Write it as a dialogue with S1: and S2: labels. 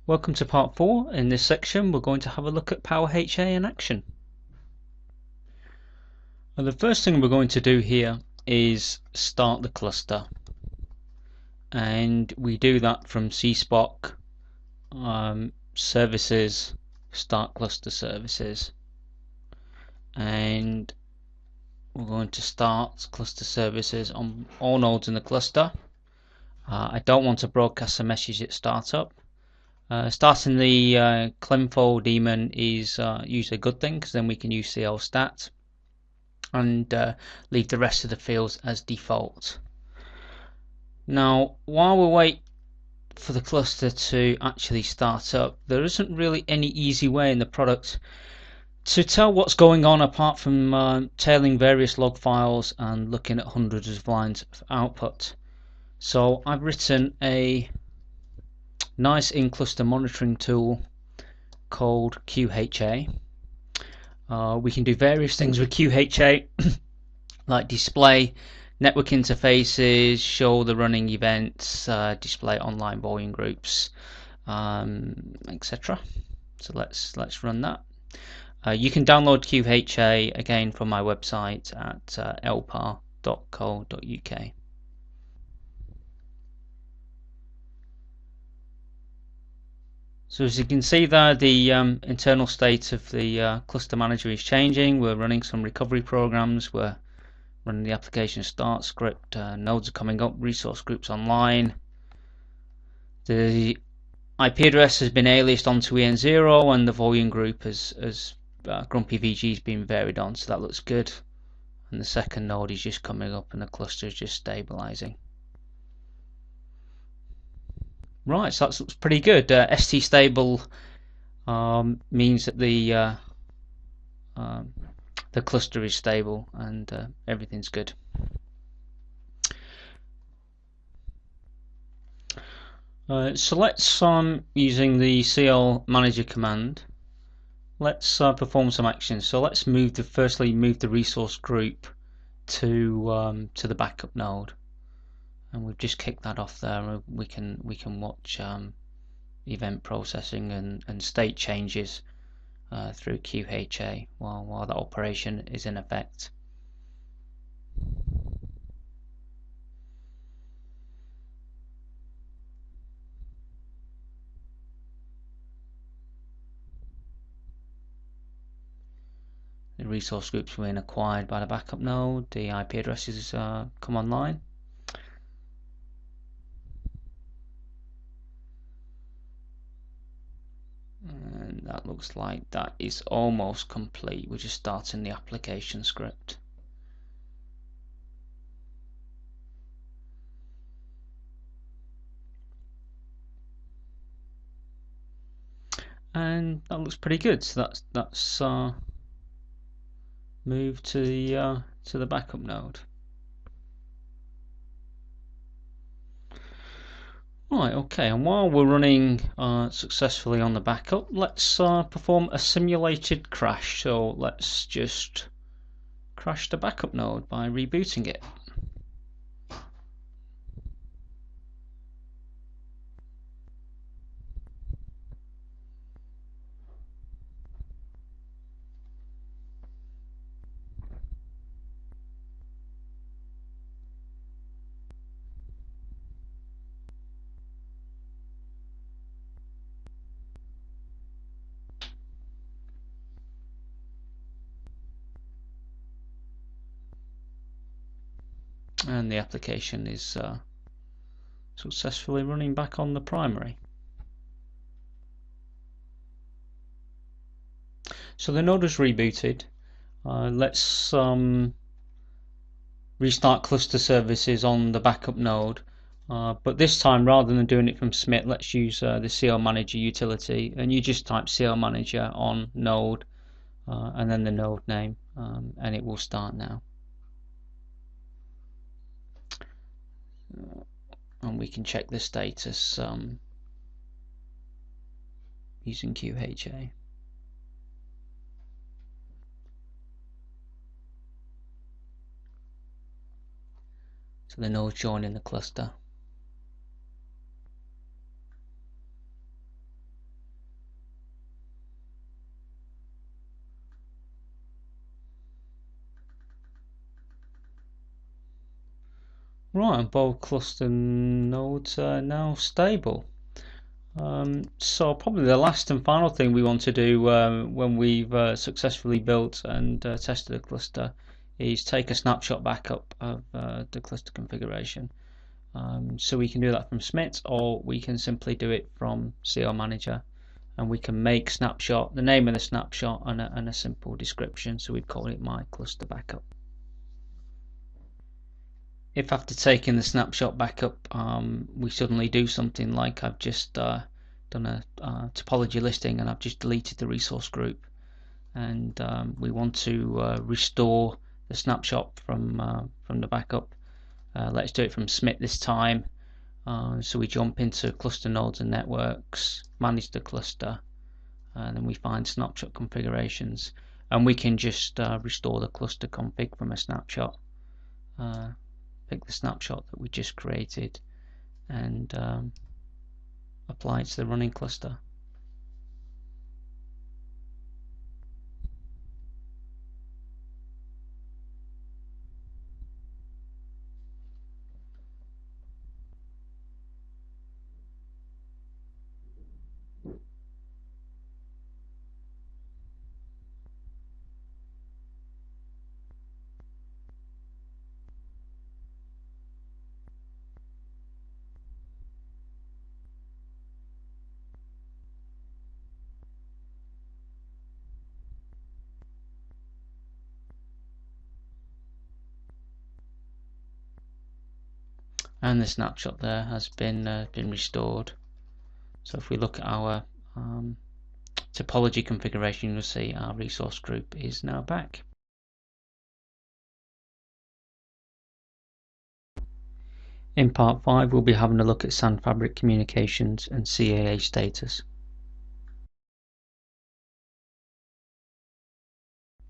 S1: Welcome to part 4. In this section we're going to have a look at PowerHA in action. The first thing we're going to do here is start the cluster, and we do that from CSpoc services, start cluster services, and we're going to start cluster services on all nodes in the cluster. I don't want to broadcast a message at startup. Starting the clinfo daemon is usually a good thing, because then we can use CL stat and leave the rest of the fields as default. Now, while we wait for the cluster to actually start up, there isn't really any easy way in the product to tell what's going on apart from tailing various log files and looking at hundreds of lines of output. So I've written a nice in-cluster monitoring tool called QHA. We can do various things with QHA like display network interfaces, show the running events, display online volume groups, etc. So let's run that. You can download QHA again from my website at lpar.co.uk. So as you can see there, the internal state of the cluster manager is changing. We're running some recovery programs. We're running the application start script. Nodes are coming up. Resource groups online. The IP address has been aliased onto EN0, and the volume group has Grumpy VG has been varied on. So that looks good. And the second node is just coming up, and the cluster is just stabilizing. Right, so that looks pretty good. ST stable means that the cluster is stable and everything's good. So let's, using the CL manager command, let's perform some actions. So let's firstly move the resource group to the backup node. And we've just kicked that off there. We can watch event processing and state changes through QHA while that operation is in effect. The resource groups were acquired by the backup node. The IP addresses come online. And that looks like that is almost complete. We're just starting the application script. And that looks pretty good. So that's moved to the backup node. Right, okay, and while we're running successfully on the backup, let's perform a simulated crash. So let's just crash the backup node by rebooting it. And the application is successfully running back on the primary. So the node is rebooted. Let's restart cluster services on the backup node. But this time, rather than doing it from SMIT, let's use the CL Manager utility, and you just type CL Manager on node and then the node name, and it will start now. And we can check the status using QHA. So the node's joining the cluster. Right, and both cluster nodes are now stable. So probably the last and final thing we want to do when we've successfully built and tested a cluster is take a snapshot backup of the cluster configuration. So we can do that from SMIT, or we can simply do it from CO Manager, and we can make snapshot, the name of the snapshot, and a simple description. So we'd call it my cluster backup. If after taking the snapshot backup we suddenly do something like I've just done a topology listing and I've just deleted the resource group, and we want to restore the snapshot from the backup, let's do it from SMIT this time. So we jump into cluster nodes and networks, manage the cluster, and then we find snapshot configurations, and we can just restore the cluster config from a snapshot. Pick the snapshot that we just created and apply it to the running cluster. And the snapshot there has been restored. So if we look at our topology configuration, you'll see our resource group is now back. In part 5 we'll be having a look at SAN fabric communications and CAA status.